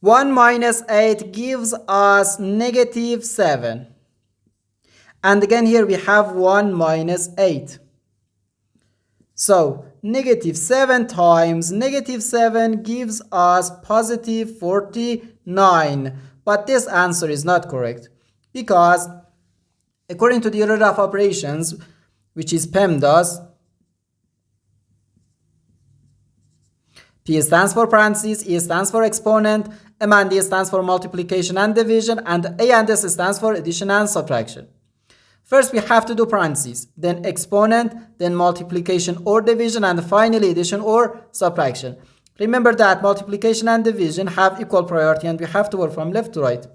1 minus 8 gives us negative 7. And again here we have 1 minus 8. So negative 7 times negative 7 gives us positive 49. But this answer is not correct because according to the order of operations, which is PEMDAS, P stands for parentheses, E stands for exponent, M and D stands for multiplication and division, and A and S stands for addition and subtraction. First we have to do parentheses, then exponent, then multiplication or division, and finally addition or subtraction. Remember that multiplication and division have equal priority and we have to work from left to right.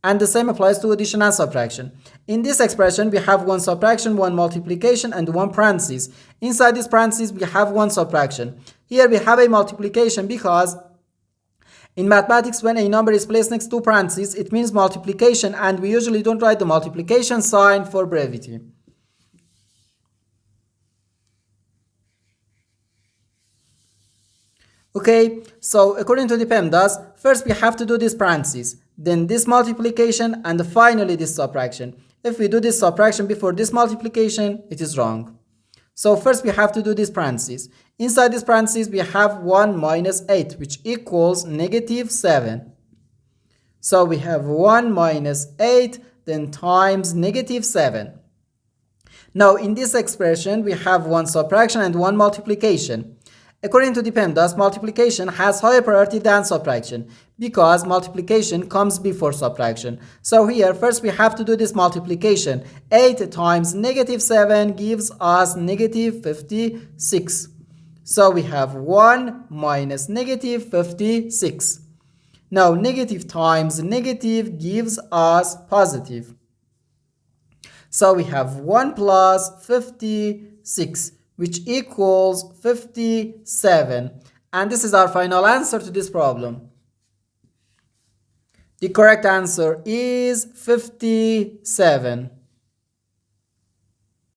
And the same applies to addition and subtraction. In this expression, we have one subtraction, one multiplication, and one parenthesis. Inside this parenthesis, we have one subtraction. Here we have a multiplication because in mathematics, when a number is placed next to parentheses, it means multiplication, and we usually don't write the multiplication sign for brevity. Okay, so according to the PEMDAS, first we have to do this parentheses, then this multiplication, and finally this subtraction. If we do this subtraction before this multiplication, it is wrong. So first we have to do this parentheses. Inside this parentheses, we have 1 minus 8, which equals negative 7. So we have 1 minus 8, then times negative 7. Now in this expression, we have one subtraction and one multiplication. According to the PEMDAS, multiplication has higher priority than subtraction because multiplication comes before subtraction. So here, first we have to do this multiplication. 8 times negative 7 gives us negative 56. So we have 1 minus negative 56. Now negative times negative gives us positive. So we have 1 plus 56. Which equals 57. And this is our final answer to this problem. The correct answer is 57.